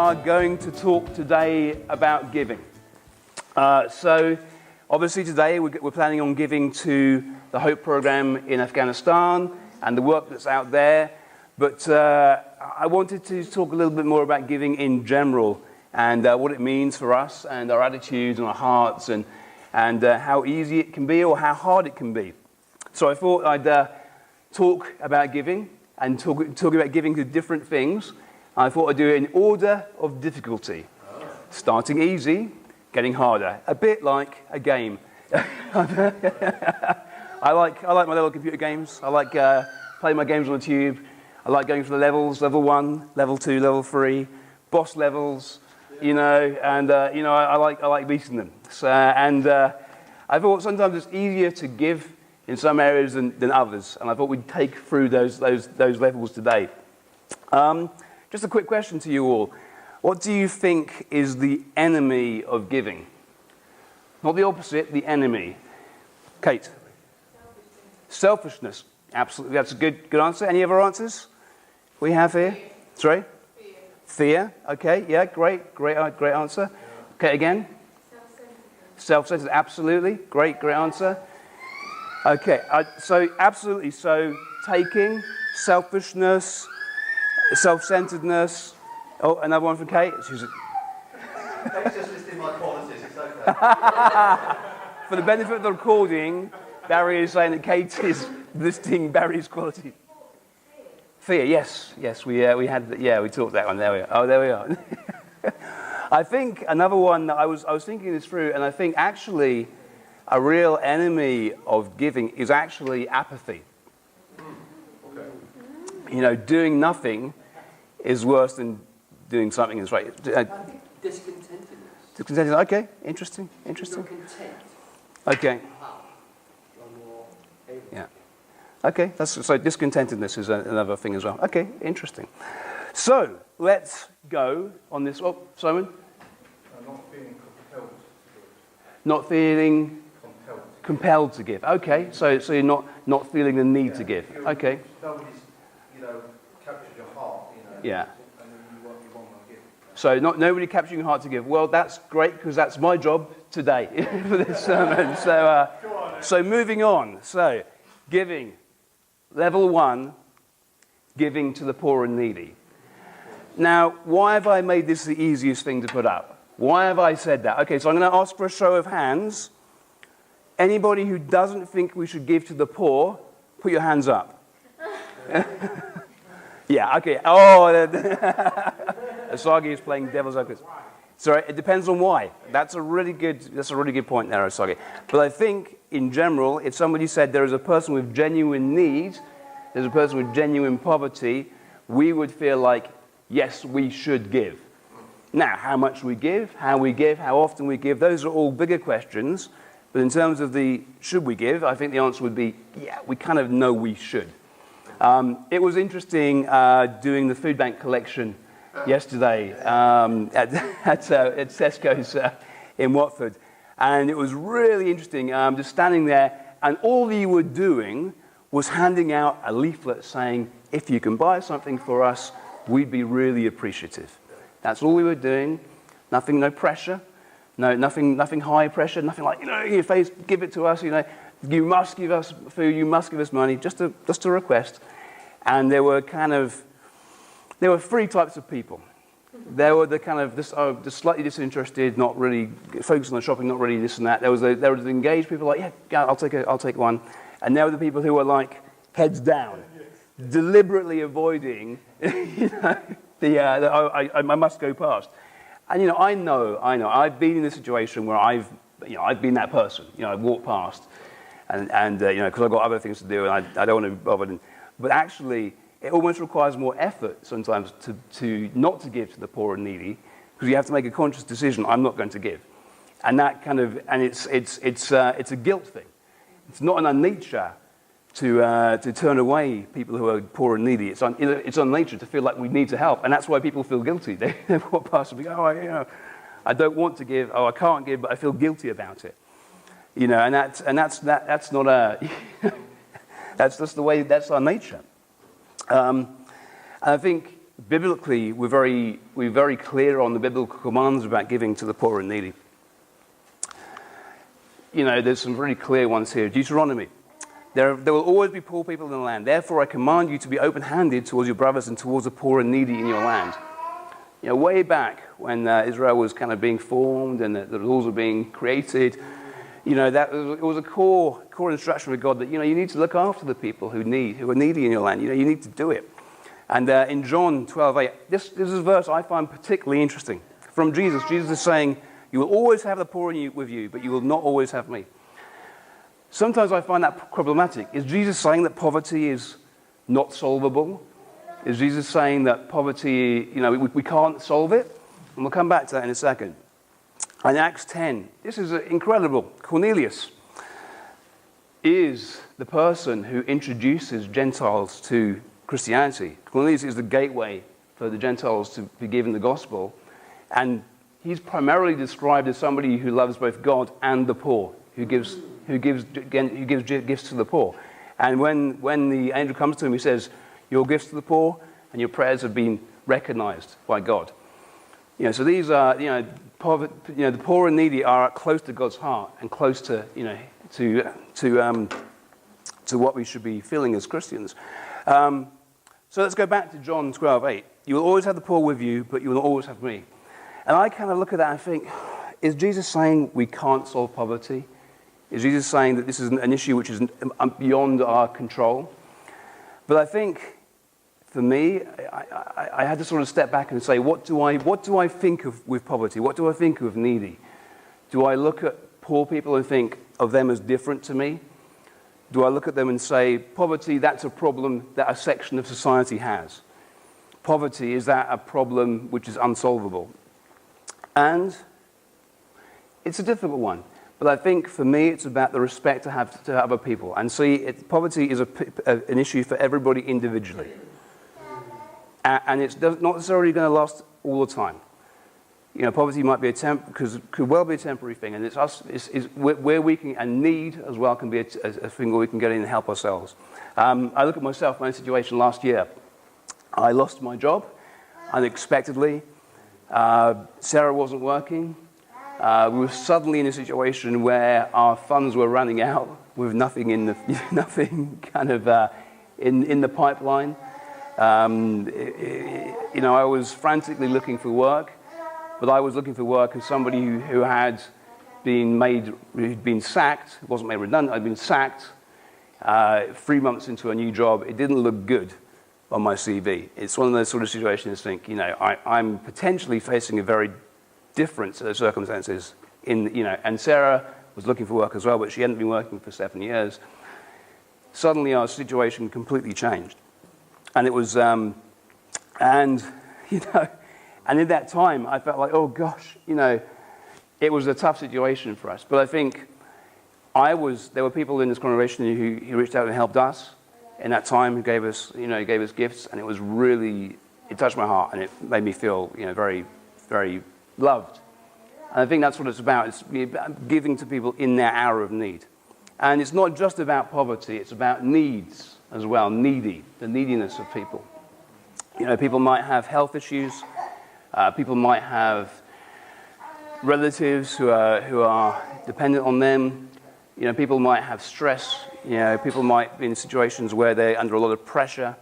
are going to talk today about giving. So obviously today we're planning on giving to the Hope Program in Afghanistan and the work that's out there. But I wanted to talk a little bit more about giving in general and what it means for us and our attitudes and our hearts and how easy it can be or how hard it can be. So I thought I'd talk about giving and talk about giving to different things. I thought I'd do it in order of difficulty, starting easy, getting harder, a bit like a game. I like my little computer games. I like playing my games on the tube. I like going for the levels, level 1, level 2, level 3, boss levels, and I like beating them. So, I thought sometimes it's easier to give in some areas than others, and I thought we'd take through those levels today. Just a quick question to you all. What do you think is the enemy of giving? Not the opposite, the enemy. Kate? Selfishness. Absolutely, that's a good answer. Any other answers we have here? Sorry? Fear. Okay, yeah, great answer. Okay, again? Self-centered, absolutely. Great answer. Okay, so absolutely. So taking, selfishness, self-centeredness. Oh, another one from Kate. Kate's just listing my qualities, it's okay. For the benefit of the recording, Barry is saying that Kate is listing Barry's qualities. Fear, yes, we talked that one. There we are. Oh, there we are. I think another one that I was thinking this through, and I think actually a real enemy of giving is actually apathy. Okay. Doing nothing is worse than doing something that's right. I think discontentedness. Discontentedness. Okay, interesting. You're content. Okay. Yeah. Okay, so discontentedness is another thing as well. Okay, interesting. So let's go on this. Oh, Simon? Not feeling compelled to give. Not feeling compelled to give. Okay, so you're not feeling the need to give. Okay. Nobody's, captured your heart, Yeah. And then you want to give. So nobody capturing your heart to give. Well, that's great because that's my job today for this sermon. So moving on. So giving. Level 1, giving to the poor and needy. Now, why have I made this the easiest thing to put up? Why have I said that? Okay, so I'm going to ask for a show of hands. Anybody who doesn't think we should give to the poor, put your hands up. Yeah, okay. Oh, Asagi is playing devil's advocate. Sorry, it depends on why. That's a really good point there, Asagi. But I think, in general, if somebody said there is a person with genuine need, there's a person with genuine poverty, we would feel like, yes, we should give. Now, how much we give, how often we give, those are all bigger questions. But in terms of the should we give, I think the answer would be, yeah, we kind of know we should. It was interesting doing the food bank collection yesterday at Tesco's in Watford. And it was really interesting, just standing there, and all you were doing was handing out a leaflet saying, if you can buy something for us, we'd be really appreciative. That's all we were doing. Nothing, no pressure. No, nothing high pressure, nothing like, your face, give it to us, you must give us food, you must give us money, just a request. And there were 3 types of people. There were the slightly disinterested, not really focused on the shopping, not really this and that. There was the engaged people like, yeah, I'll take one. And there were the people who were like heads down, deliberately avoiding, I must go past. And I know, I've been in this situation where I've been that person. I walked past, and because I've got other things to do, and I don't want to be bothered. But actually, it almost requires more effort sometimes to not to give to the poor and needy, because you have to make a conscious decision. I'm not going to give, and that it's a guilt thing. It's not an unnature to turn away people who are poor and needy. It's unnature to feel like we need to help, and that's why people feel guilty. They walk past and go, I don't want to give, I can't give, but I feel guilty about it. And that's not a that's just the way, that's our nature. And I think biblically, we're very clear on the biblical commands about giving to the poor and needy. You know, there's some really clear ones here. Deuteronomy. There will always be poor people in the land. Therefore, I command you to be open-handed towards your brothers and towards the poor and needy in your land. You know, way back when Israel was kind of being formed and the rules were being created, you know, it was a core instruction with God that, you know, you need to look after the people who are needy in your land. You know, you need to do it. And in John 12:8, this is a verse I find particularly interesting. From Jesus, Jesus is saying, you will always have the poor with you, but you will not always have me. Sometimes I find that problematic. Is Jesus saying that poverty is not solvable? Is Jesus saying that poverty, you know, we can't solve it? And we'll come back to that in a second. In Acts 10, this is incredible. Cornelius is the person who introduces Gentiles to Christianity. Cornelius is the gateway for the Gentiles to be given the gospel. And he's primarily described as somebody who loves both God and the poor, who gives gifts to the poor. And when the angel comes to him, he says, your gifts to the poor and your prayers have been recognized by God. You know, so these are, you know, the poor and needy are close to God's heart and close to, you know, to what we should be feeling as Christians. So let's go back to John 12:8. You will always have the poor with you, but you will always have me. And I kind of look at that and think, is Jesus saying we can't solve poverty? Is Jesus saying that this is an issue which is beyond our control? But I think, for me, I had to sort of step back and say, what do I think of with poverty? What do I think of needy? Do I look at poor people and think of them as different to me? Do I look at them and say, poverty, that's a problem that a section of society has? Poverty, is that a problem which is unsolvable? And it's a difficult one. But I think for me, it's about the respect to have to other people. And see, poverty is an issue for everybody individually. And it's not necessarily going to last all the time. You know, poverty might be could well be a temporary thing. And it's us, where we can, and need as well can be a thing where we can get in and help ourselves. I look at myself, my own situation last year. I lost my job unexpectedly. Sarah wasn't working. We were suddenly in a situation where our funds were running out with nothing in the in the pipeline. You know, I was frantically looking for work, but I was looking for work as somebody who had been sacked. It wasn't made redundant. I'd been sacked 3 months into a new job. It didn't look good on my CV. It's one of those sort of situations. Think, you know, I'm potentially facing a very different set of circumstances and Sarah was looking for work as well, but she hadn't been working for 7 years. Suddenly our situation completely changed. And it was, and in that time I felt like, oh gosh, you know, it was a tough situation for us. But I think there were people in this congregation who reached out and helped us in that time, who gave us gifts, and it touched my heart, and it made me feel, you know, very, very loved. And I think that's what it's about. It's giving to people in their hour of need. And it's not just about poverty, it's about needs as well, the neediness of people. You know, people might have health issues, people might have relatives who are dependent on them, you know, people might have stress, you know, people might be in situations where they're under a lot of pressure,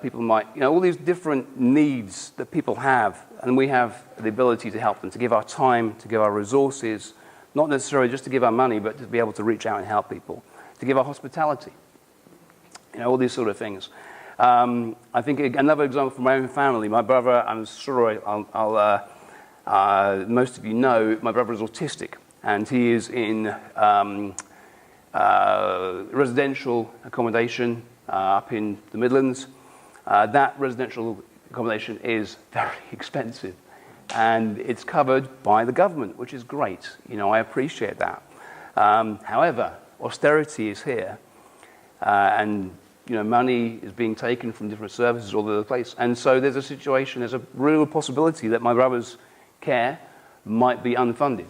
people might, you know, all these different needs that people have, and we have the ability to help them, to give our time, to give our resources, not necessarily just to give our money, but to be able to reach out and help people, to give our hospitality, you know, all these sort of things. I think another example from my own family, my brother, I'm sure most of you know, my brother is autistic, and he is in residential accommodation up in the Midlands. That residential accommodation is very expensive, and it's covered by the government, which is great. You know, I appreciate that. However, austerity is here, and you know, money is being taken from different services all over the place, and so there's a real possibility that my brother's care might be unfunded.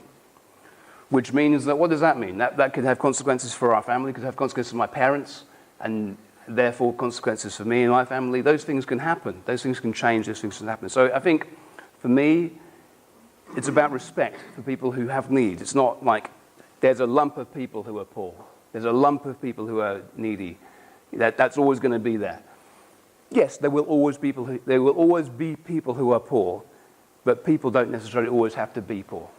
Which means that, what does that mean? That could have consequences for our family, could have consequences for my parents, and therefore consequences for me and my family. Those things can happen. Those things can change. Those things can happen. So I think, for me, it's about respect for people who have needs. It's not like there's a lump of people who are poor. There's a lump of people who are needy. That's always going to be there. Yes, there will always be people who are poor, but people don't necessarily always have to be poor.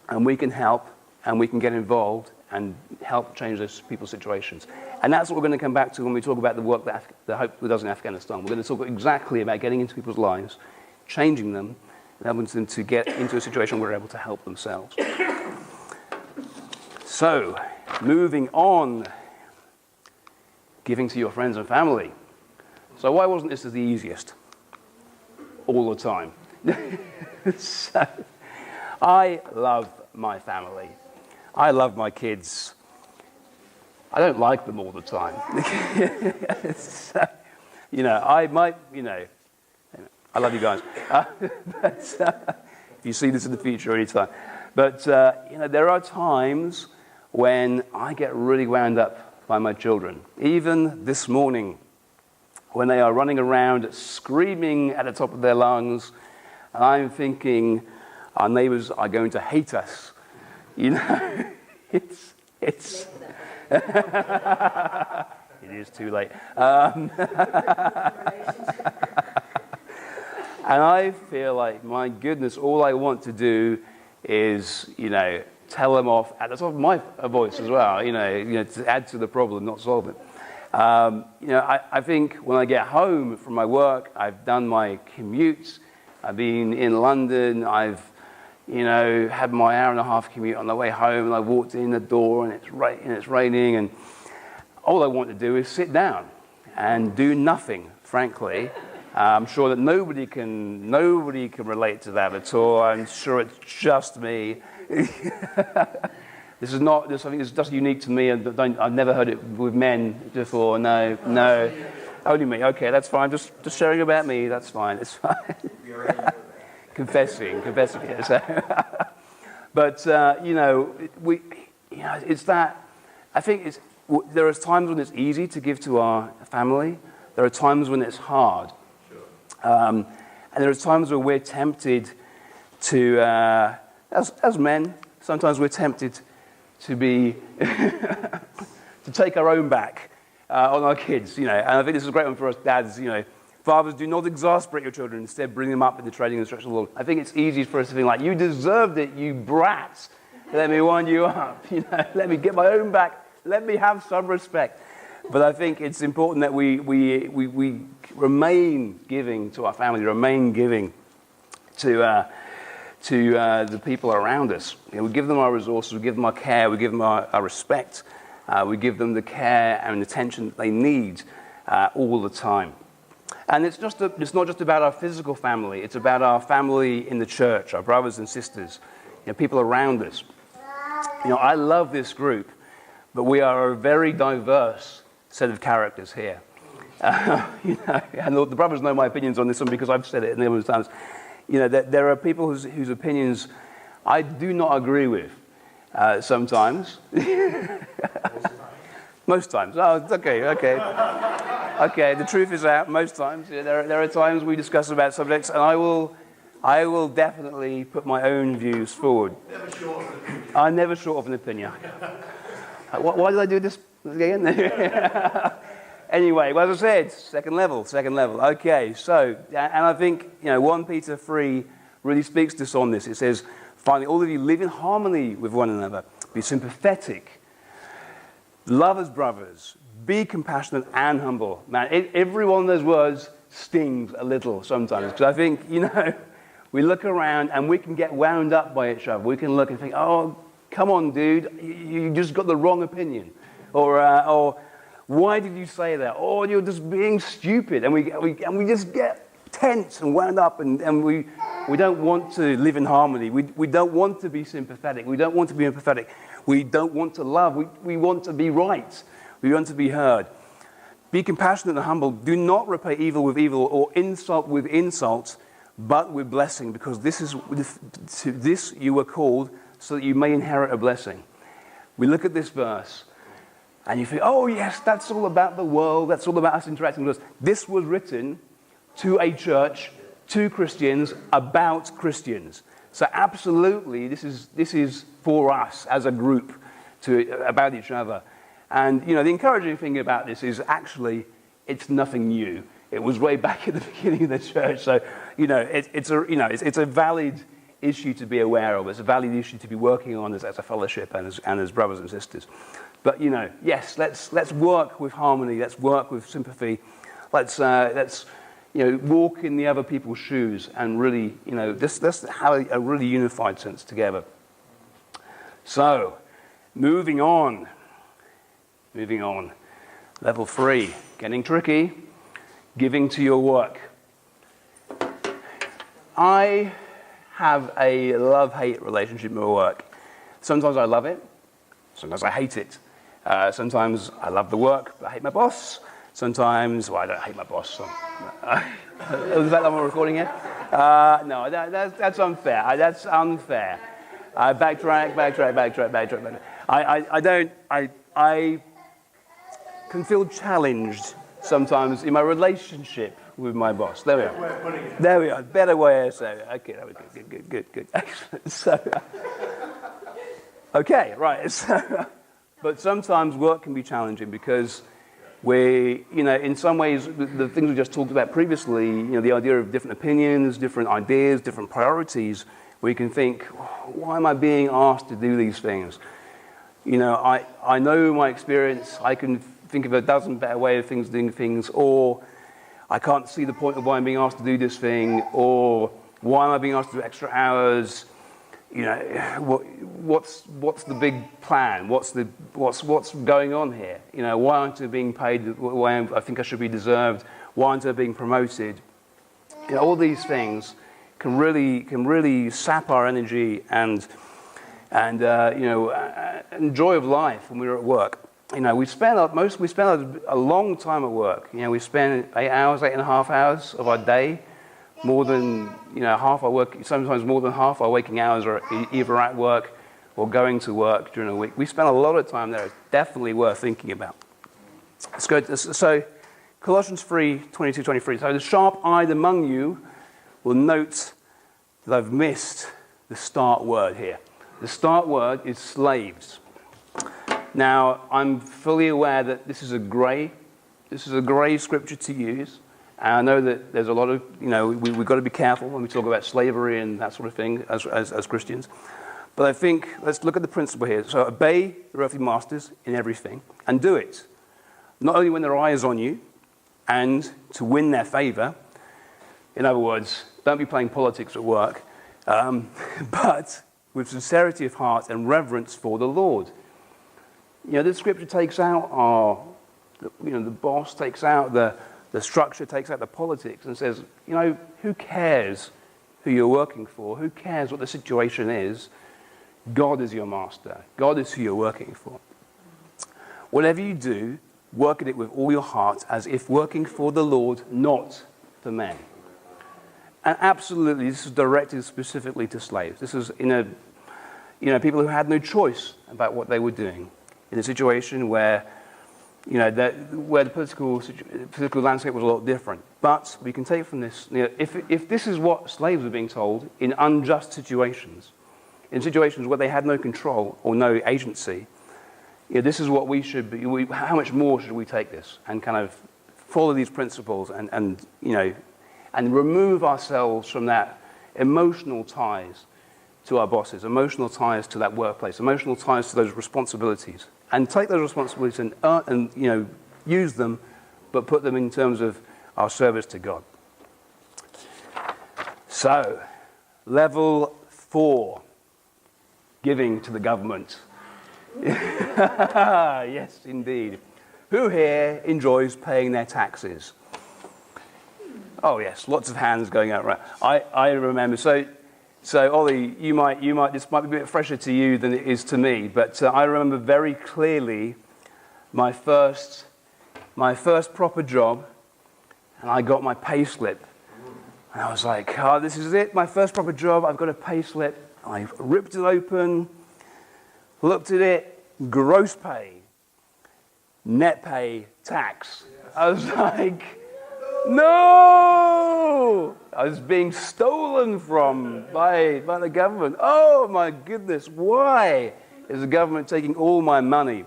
And we can help, and we can get involved and help change those people's situations. And that's what we're going to come back to when we talk about the work that the Hope does in Afghanistan. We're going to talk exactly about getting into people's lives, changing them, and helping them to get into a situation where they're able to help themselves. So, moving on, giving to your friends and family. So why wasn't this the easiest all the time? So, I love my family. I love my kids. I don't like them all the time. So, I love you guys. But if you see this in the future anytime. But, there are times when I get really wound up by my children. Even this morning, when they are running around screaming at the top of their lungs, and I'm thinking, our neighbours are going to hate us. It's it is too late. And I feel like, my goodness, all I want to do is, tell them off at the top of my voice as well, to add to the problem, not solve it. I think when I get home from my work, I've done my commute, I've been in London, I've had my hour and a half commute on the way home, and I walked in the door and it's raining, and all I want to do is sit down and do nothing, frankly. I'm sure that nobody can relate to that at all. I'm sure it's just me. I think it's just unique to me, and I've never heard it with men before. No, only me. Okay, that's fine. Just sharing about me. That's fine. It's fine. confessing. Yes. But it's that. I think there are times when it's easy to give to our family. There are times when it's hard, and there are times where we're tempted to, as men, sometimes we're tempted to be to take our own back on our kids, And I think this is a great one for us dads, Fathers, do not exasperate your children. Instead, bring them up in the training and instruction of the Lord. I think it's easy for us to think like, you deserved it, you brats. Let me wind you up. Let me get my own back. Let me have some respect. But I think it's important that we remain giving to our family, remain giving to the people around us. We give them our resources, we give them our care, we give them our respect, we give them the care and attention they need all the time. And it's not just about our physical family, it's about our family in the church, our brothers and sisters, people around us. I love this group, but we are a very diverse set of characters here. And the brothers know my opinions on this one because I've said it numerous times. There are people whose opinions I do not agree with sometimes. Most times. Oh, it's okay. Okay, the truth is out most times. There are times we discuss about subjects, and I will definitely put my own views forward. I'm never short of an opinion. Why did I do this again? Anyway, well, as I said, second level. Okay, so, and I think, 1 Peter 3 really speaks to us on this. It says, finally, all of you live in harmony with one another. Be sympathetic. Love as brothers. Be compassionate and humble. Man, every one of those words stings a little sometimes. Because I think, we look around and we can get wound up by each other. We can look and think, oh, come on, dude, you just got the wrong opinion. Or why did you say that? Or you're just being stupid. And we just get tense and wound up, and we don't want to live in harmony. We don't want to be sympathetic. We don't want to be empathetic. We don't want to love. We want to be right. We want to be heard. Be compassionate and humble. Do not repay evil with evil or insult with insult, but with blessing, because to this you were called so that you may inherit a blessing. We look at this verse, And you think, oh yes, that's all about the world, that's all about us interacting with us. This was written to a church, to Christians, about Christians. So absolutely, this is for us as a group, about each other. And the encouraging thing about this is actually it's nothing new. It was way back at the beginning of the church. So it's a valid issue to be aware of. It's a valid issue to be working on as a fellowship and as brothers and sisters. But yes, let's work with harmony. Let's work with sympathy. Let's walk in the other people's shoes and really let's have a really unified sense together. So, moving on. Level 3, getting tricky. Giving to your work. I have a love-hate relationship with my work. Sometimes I love it. Sometimes I hate it. Sometimes I love the work, but I hate my boss. Sometimes, I don't hate my boss. So, is that I'm recording it? No, that's unfair. That's unfair. Backtrack. I can feel challenged sometimes in my relationship with my boss. There we are. Better way of saying it. Okay, that was good. Excellent. So, okay, right. So, but sometimes work can be challenging because in some ways, the things we just talked about previously, the idea of different opinions, different ideas, different priorities, we can think, why am I being asked to do these things? I know my experience, I can think of a dozen better ways of doing things, or I can't see the point of why I'm being asked to do this thing, or why am I being asked to do extra hours? What's the big plan? What's going on here? Why aren't I being paid the way I think I should be deserved? Why aren't I being promoted? All these things can really sap our energy and joy of life when we're at work. We spend a long time at work. We spend 8.5 hours of our day. More than half our work, sometimes more than half our waking hours are either at work or going to work during the week. We spend a lot of time there. It's definitely worth thinking about. Let's go. So, Colossians 3:22-23. So the sharp-eyed among you will note that I've missed the start word here. The start word is slaves. Now, I'm fully aware that this is a grey scripture to use. And I know that there's a lot of, we've got to be careful when we talk about slavery and that sort of thing as Christians. But I think, let's look at the principle here. So obey your earthly masters in everything and do it. Not only when their eye is on you and to win their favor. In other words, don't be playing politics at work, but with sincerity of heart and reverence for the Lord. This scripture takes out the boss takes out the structure, takes out the politics and says, who cares who you're working for? Who cares what the situation is? God is your master. God is who you're working for. Whatever you do, work at it with all your heart as if working for the Lord, not for men. And absolutely, this is directed specifically to slaves. This is people who had no choice about what they were doing in a situation where where the political landscape was a lot different. But we can take from this, if this is what slaves were being told in unjust situations, in situations where they had no control or no agency, this is what we should be. How much more should we take this and kind of follow these principles and remove ourselves from that emotional ties to our bosses, emotional ties to that workplace, emotional ties to those responsibilities. And take those responsibilities and use them, but put them in terms of our service to God. So, level 4, giving to the government. Yes, indeed. Who here enjoys paying their taxes? Oh yes, lots of hands going out. Right. I remember. So Ollie, you might. This might be a bit fresher to you than it is to me, but I remember very clearly my first proper job, and I got my pay slip, and I was like, "Oh, this is it! My first proper job. I've got a pay slip." I ripped it open, looked at it, gross pay, net pay tax. I was like, no! I was being stolen from by the government. Oh my goodness, why is the government taking all my money?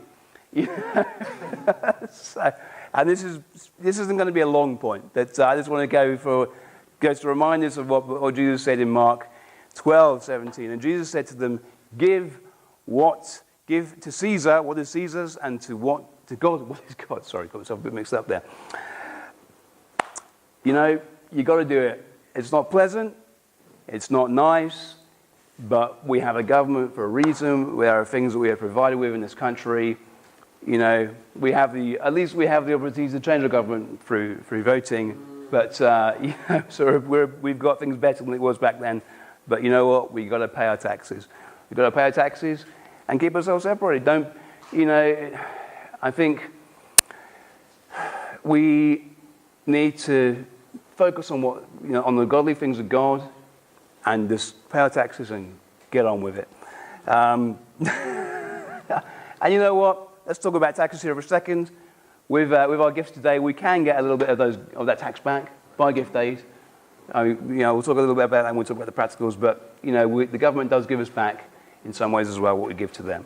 So, and this isn't going to be a long point, but I just want to go to remind us of what Jesus said in Mark 12:17. And Jesus said to them, give to Caesar what is Caesar's, and to God what is God's. Sorry, got myself a bit mixed up there. You know, you got to do it. It's not pleasant, it's not nice, but we have a government for a reason. There are things that we are provided with in this country. You know, at least we have the opportunity to change the government through voting. But you know, so we've got things better than it was back then. But you know what? We've got to pay our taxes. We've got to pay our taxes and keep ourselves separated. Don't, you know, I think we need to focus on on the godly things of God, and just pay our taxes and get on with it. And you know what? Let's talk about taxes here for a second. With our gifts today, we can get a little bit of that tax back by gift aid. We'll talk a little bit about that, and we'll talk about the practicals. But the government does give us back in some ways as well what we give to them.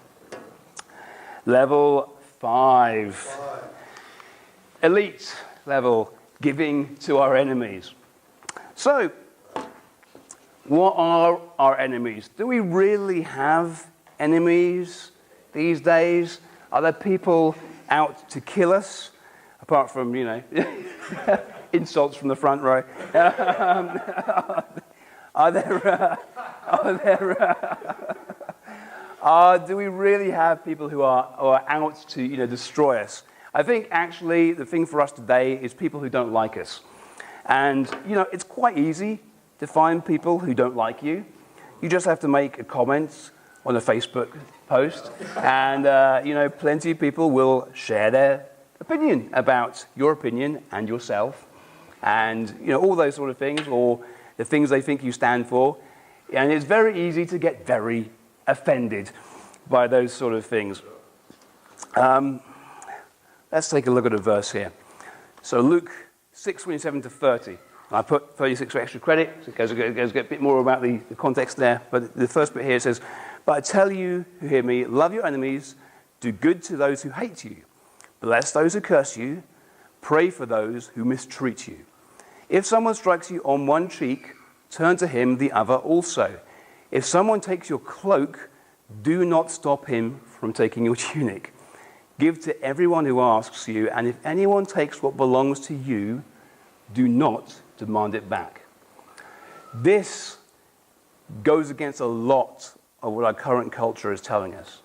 Level 5, elite level, giving to our enemies. So, what are our enemies? Do we really have enemies these days? Are there people out to kill us, apart from, insults from the front row? Do we really have people who are out to, destroy us? I think actually the thing for us today is people who don't like us. And, it's quite easy to find people who don't like you. You just have to make a comment on a Facebook post, and plenty of people will share their opinion about your opinion and yourself, and all those sort of things, or the things they think you stand for. And it's very easy to get very offended by those sort of things. Let's take a look at a verse here. So Luke 6:27 to 30. I put 36 for extra credit, so it goes a bit more about the context there. But the first bit here says, "But I tell you who hear me, love your enemies, do good to those who hate you, bless those who curse you, pray for those who mistreat you. If someone strikes you on one cheek, turn to him the other also. If someone takes your cloak, do not stop him from taking your tunic. Give to everyone who asks you, and if anyone takes what belongs to you, do not demand it back." This goes against a lot of what our current culture is telling us.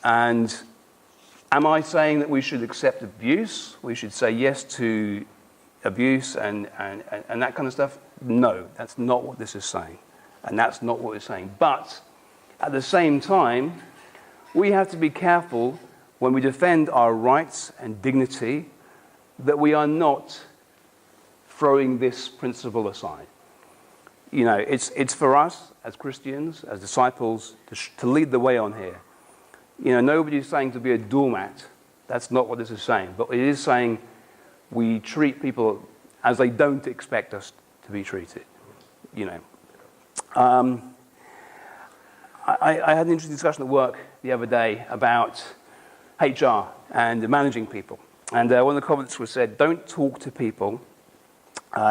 And am I saying that we should accept abuse? We should say yes to abuse and that kind of stuff? No, that's not what this is saying. And that's not what it's saying. But at the same time, we have to be careful when we defend our rights and dignity that we are not throwing this principle aside. It's for us as Christians, as disciples, to lead the way on here. Nobody's saying to be a doormat. That's not what this is saying. But it is saying we treat people as they don't expect us to be treated. I had an interesting discussion at work the other day about HR and managing people. And one of the comments was said, don't talk to people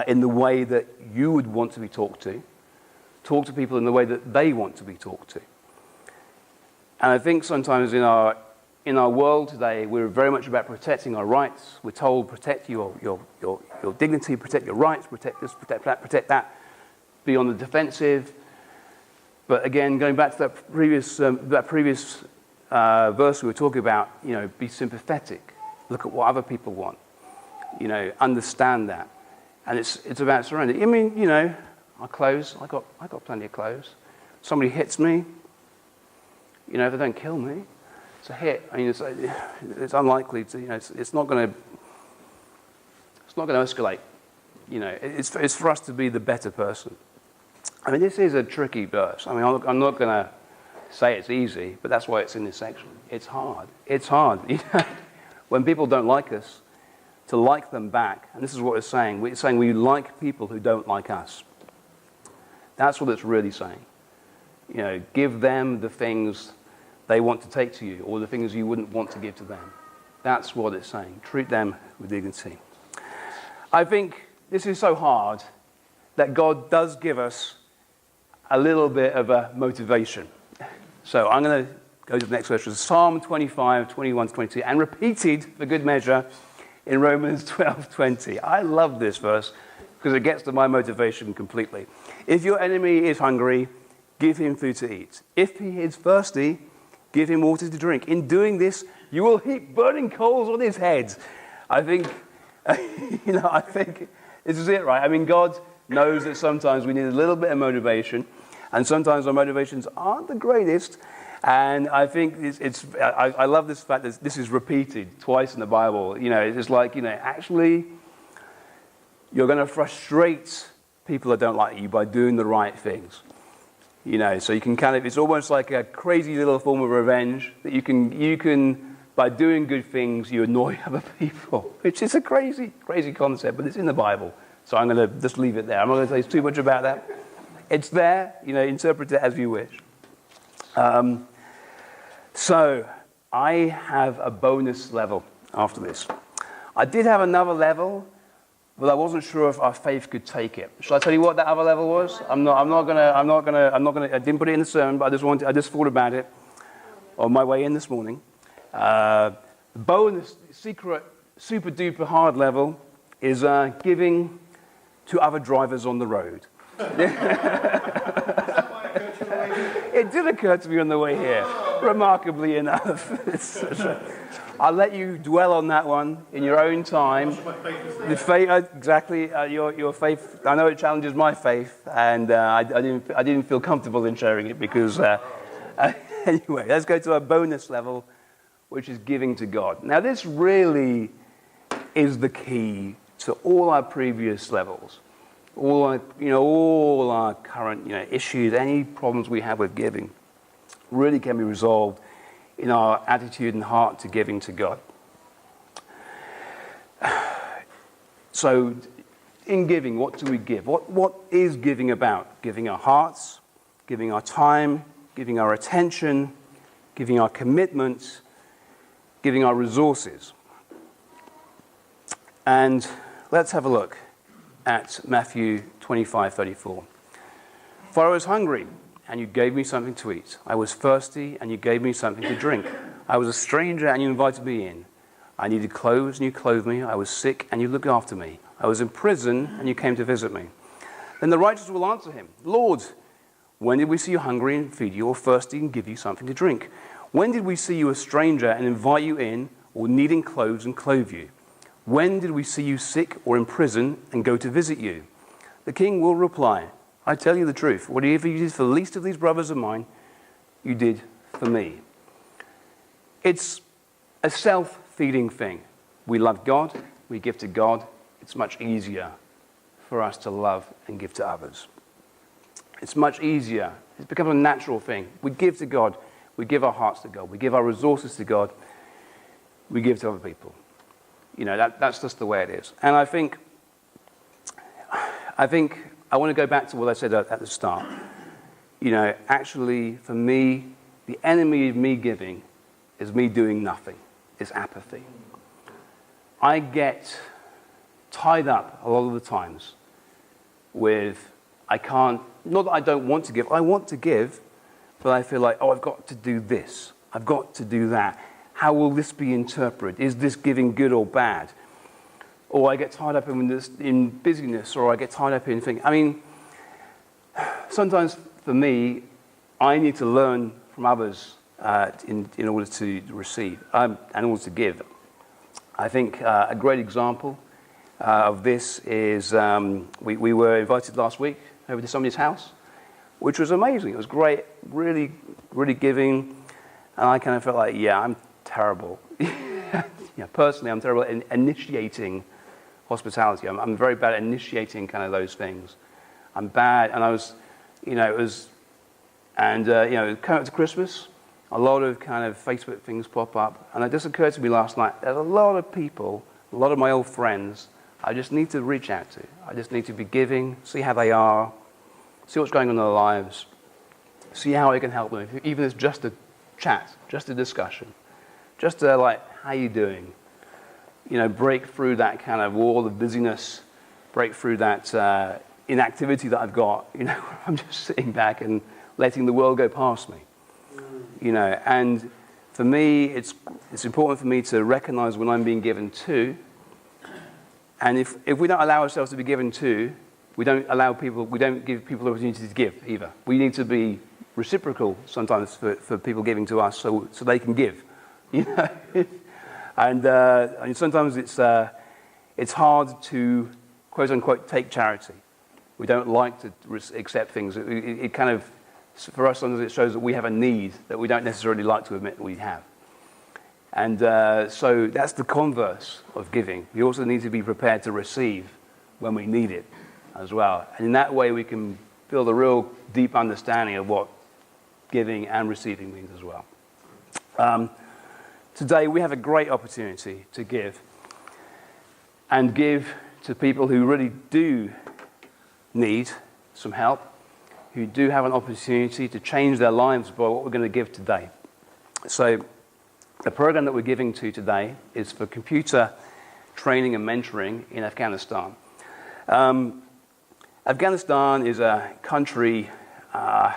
in the way that you would want to be talked to. Talk to people in the way that they want to be talked to. And I think sometimes in our world today, we're very much about protecting our rights. We're told, protect your dignity, protect your rights, protect this, protect that. Be on the defensive. But again, going back to that previous verse we were talking about, be sympathetic. Look at what other people want. Understand that. And it's about surrender. Our clothes, I got plenty of clothes. Somebody hits me, if they don't kill me, it's a hit. It's unlikely to, it's not going to escalate. It's for us to be the better person. This is a tricky verse. I'm not going to say it's easy, but that's why it's in this section. It's hard. It's hard. When people don't like us, to like them back, and this is what it's saying. We're saying we like people who don't like us. That's what it's really saying. Give them the things they want to take to you, or the things you wouldn't want to give to them. That's what it's saying. Treat them with dignity. I think this is so hard that God does give us a little bit of a motivation. So I'm going to go to the next verse, Psalm 25, 21 to 22, and repeated for good measure in Romans 12:20. I love this verse because it gets to my motivation completely. If your enemy is hungry, give him food to eat. If he is thirsty, give him water to drink. In doing this, you will heap burning coals on his head. I think, I think this is it, right? I mean, God knows that sometimes we need a little bit of motivation, and sometimes our motivations aren't the greatest. And I think I love this fact that this is repeated twice in the Bible. It's like, actually, you're going to frustrate people that don't like you by doing the right things. So you can it's almost like a crazy little form of revenge that you can, by doing good things, you annoy other people, which is a crazy, crazy concept, but it's in the Bible. So I'm going to just leave it there. I'm not going to say too much about that. It's there, interpret it as you wish. So I have a bonus level after this. I did have another level, but I wasn't sure if our faith could take it. Shall I tell you what that other level was? I didn't put it in the sermon, but I just thought about it on my way in this morning. Bonus, secret, super duper hard level is giving to other drivers on the road. It did occur to me on the way here, remarkably enough. I'll let you dwell on that one in your own time. The faith, exactly, your faith. I know it challenges my faith, and I didn't feel comfortable in sharing it because. Anyway, let's go to a bonus level, which is giving to God. Now, this really is the key to all our previous levels. All our current, issues, any problems we have with giving, really can be resolved in our attitude and heart to giving to God. So, in giving, what do we give? What is giving about? Giving our hearts, giving our time, giving our attention, giving our commitment, giving our resources. And let's have a look at Matthew 25:34. For I was hungry, and you gave me something to eat. I was thirsty, and you gave me something to drink. I was a stranger, and you invited me in. I needed clothes, and you clothed me. I was sick, and you looked after me. I was in prison, and you came to visit me. Then the righteous will answer him, Lord, when did we see you hungry and feed you, or thirsty and give you something to drink? When did we see you a stranger and invite you in, or needing clothes and clothe you? When did we see you sick or in prison and go to visit you? The king will reply, I tell you the truth, whatever you did for the least of these brothers of mine, you did for me. It's a self-feeding thing. We love God, we give to God. It's much easier for us to love and give to others. It's much easier. It's become a natural thing. We give to God. We give our hearts to God. We give our resources to God. We give to other people. That's just the way it is. And I think I want to go back to what I said at the start. Actually, for me, the enemy of me giving is me doing nothing. It's apathy. I get tied up a lot of the times with, not that I don't want to give, I want to give, but I feel like, I've got to do this. I've got to do that. How will this be interpreted? Is this giving good or bad? Or I get tied up in busyness, or I get tied up in things. Sometimes for me, I need to learn from others in order to receive and in order to give. I think a great example of this is we were invited last week over to somebody's house, which was amazing. It was great, really, really giving. And I kind of felt like, I'm terrible. Personally, I'm terrible at initiating hospitality. I'm very bad at initiating kind of those things. I'm bad, and I was, And, coming up to Christmas, a lot of kind of Facebook things pop up. And it just occurred to me last night, there's a lot of people, a lot of my old friends, I just need to reach out to. I just need to be giving, see how they are, see what's going on in their lives, see how I can help them. Even if it's just a chat, just a discussion, just how you doing? Break through that kind of wall of busyness, break through that inactivity that I've got. I'm just sitting back and letting the world go past me. And for me, it's important for me to recognize when I'm being given to. And if we don't allow ourselves to be given to, we don't give people the opportunity to give either. We need to be reciprocal sometimes for people giving to us so they can give. And sometimes it's hard to, quote unquote, take charity. We don't like to accept things. It kind of, for us, sometimes it shows that we have a need that we don't necessarily like to admit that we have. And so that's the converse of giving. We also need to be prepared to receive when we need it as well. And in that way, we can build a real deep understanding of what giving and receiving means as well. Today, we have a great opportunity to give to people who really do need some help, who do have an opportunity to change their lives by what we're going to give today. So the program that we're giving to today is for computer training and mentoring in Afghanistan. Afghanistan is a country, I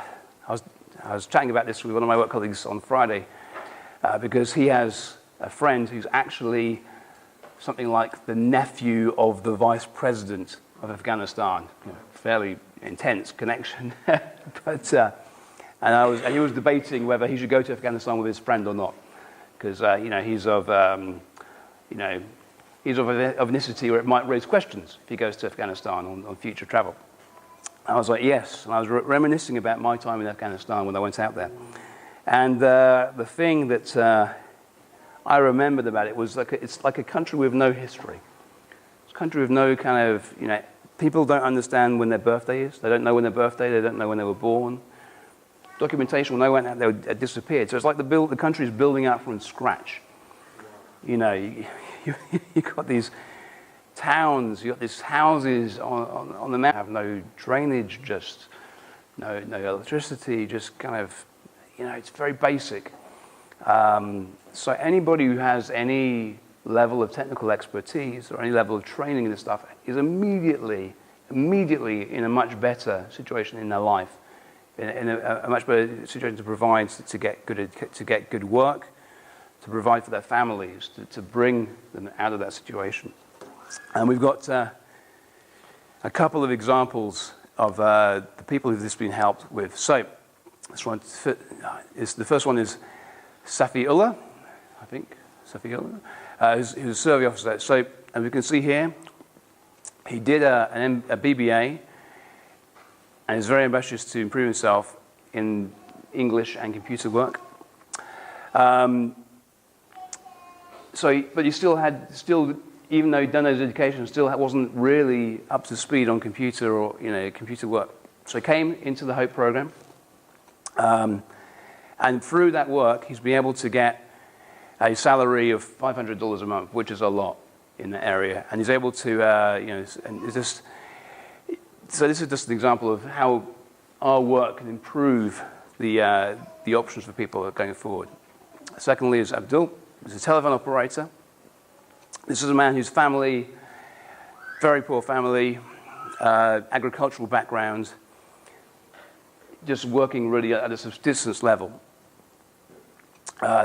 was chatting about this with one of my work colleagues on Friday, because he has a friend who's actually something like the nephew of the vice president of Afghanistan. Fairly intense connection. And he was debating whether he should go to Afghanistan with his friend or not, because he's of ethnicity where it might raise questions if he goes to Afghanistan on future travel. I was like, yes. And I was reminiscing about my time in Afghanistan when I went out there. And the thing that I remembered about it was it's like a country with no history. It's a country with no kind of, people don't understand when their birthday is. They don't know when their birthday, they don't know when they were born. Documentation, when I went out there, it disappeared. So it's like the country is building up from scratch. You've got these towns, you've got these houses on the map, have no drainage, just no electricity, just kind of, it's very basic. So anybody who has any level of technical expertise or any level of training in this stuff is immediately in a much better situation in their life, in a much better situation to provide, to get good work, to provide for their families, to bring them out of that situation. And we've got a couple of examples of the people who've just been helped with. So the first one is Safiullah, I think, Safiullah, who's a survey officer. So, as we can see here, he did a BBA and is very ambitious to improve himself in English and computer work. But he still, even though he'd done his education, still wasn't really up to speed on computer or computer work. So he came into the Hope program, and through that work, he's been able to get a salary of $500 a month, which is a lot in that area, and he's able to, and it's just. So this is just an example of how our work can improve the options for people going forward. Secondly is Abdul. He's a telephone operator. This is a man whose family, very poor family, agricultural background, just working really at a subsistence level.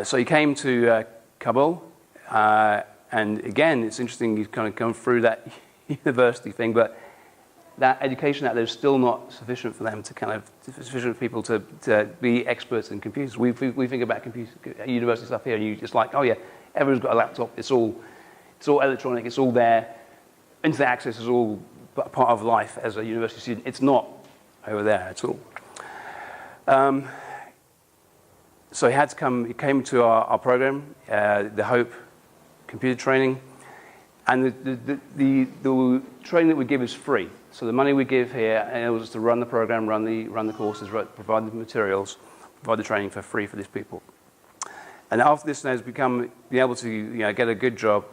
So he came to Kabul, and again, it's interesting, he's kind of come through that university thing, but that education out there is still not sufficient for them sufficient people to be experts in computers. We think about university stuff here, and you just like, oh yeah, everyone's got a laptop, it's all electronic, it's all there. Internet access is all part of life as a university student. It's not over there at all. So he came to our program, the Hope computer training, And the training that we give is free. So the money we give here enables us to run the program, run the courses, provide the materials, provide the training for free for these people. And after this has being able to get a good job,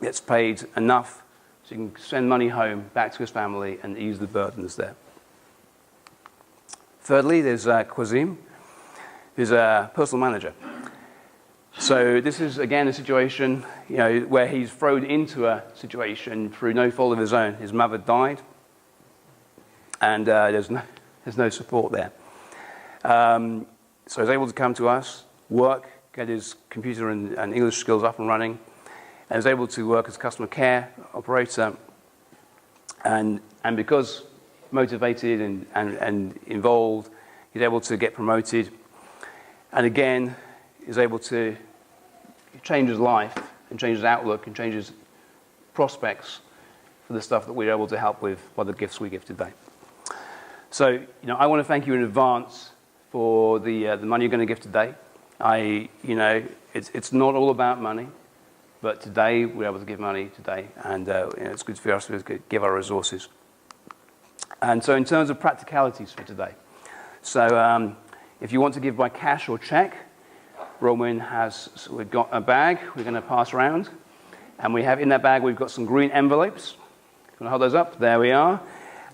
gets paid enough so he can send money home back to his family and ease the burdens there. Thirdly, there's Quasim, who's a personal manager. So this is, again, a situation where he's thrown into a situation through no fault of his own. His mother died, and there's no support there. So he's able to come to us, work, get his computer and English skills up and running, and is able to work as a customer care operator. And because motivated and involved, he's able to get promoted, and again is able to change his life and change his outlook and change his prospects for the stuff that we're able to help with by the gifts we give today. So, I want to thank you in advance for the money you're going to give today. It's not all about money, but today we're able to give money today, and it's good for us to give our resources. And so, in terms of practicalities for today, so if you want to give by cash or check, we've got a bag we're going to pass around, and we have in that bag we've got some green envelopes. Can I hold those up? There we are.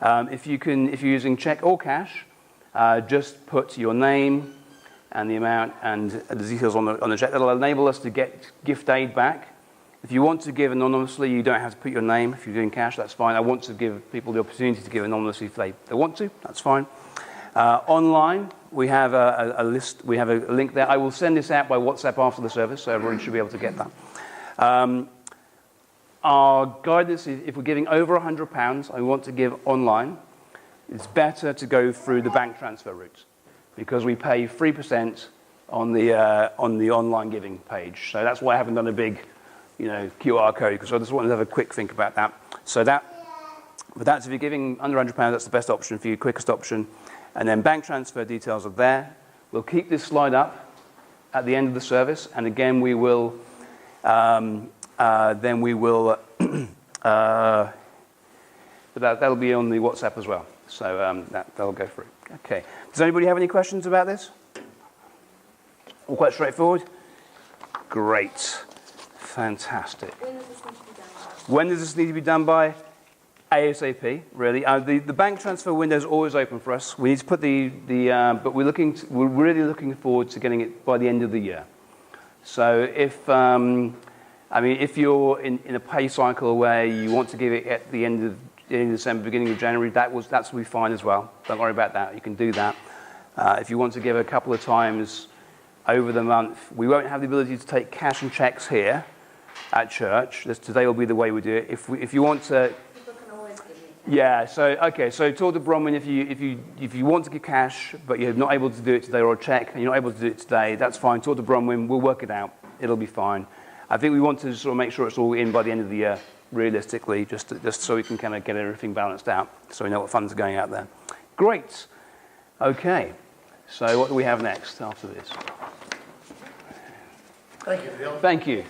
If you're using check or cash, just put your name and the amount and the details on the check. That'll enable us to get gift aid back. If you want to give anonymously, you don't have to put your name. If you're doing cash, that's fine. I want to give people the opportunity to give anonymously if they want to. That's fine. Online, we have a list. We have a link there. I will send this out by WhatsApp after the service, so everyone should be able to get that. Our guidance is if we're giving over £100, I want to give online, it's better to go through the bank transfer route because we pay 3% on the online giving page. So that's why I haven't done a big QR code, because I just wanted to have a quick think about that. So if you're giving under £100, that's the best option for you, quickest option. And then bank transfer details are there. We'll keep this slide up at the end of the service, and again we will. But that'll be on the WhatsApp as well. So that'll go through. Okay. Does anybody have any questions about this? All quite straightforward? Great. Fantastic. When does this need to be done by? ASAP, really. The bank transfer window is always open for us. We need to put but we're really looking forward to getting it by the end of the year. So if you're in a pay cycle where you want to give it at the end of December, beginning of January, that's will be fine as well. Don't worry about that. You can do that. If you want to give a couple of times over the month, we won't have the ability to take cash and checks here at church. Today will be the way we do it. If you want to. Yeah. So talk to Bronwyn if you want to give cash, but you're not able to do it today, or a check, and you're not able to do it today. That's fine. Talk to Bronwyn. We'll work it out. It'll be fine. I think we want to sort of make sure it's all in by the end of the year, realistically, just so we can kind of get everything balanced out, so we know what funds are going out there. Great. Okay. So what do we have next after this? Thank you, Phil. Thank you.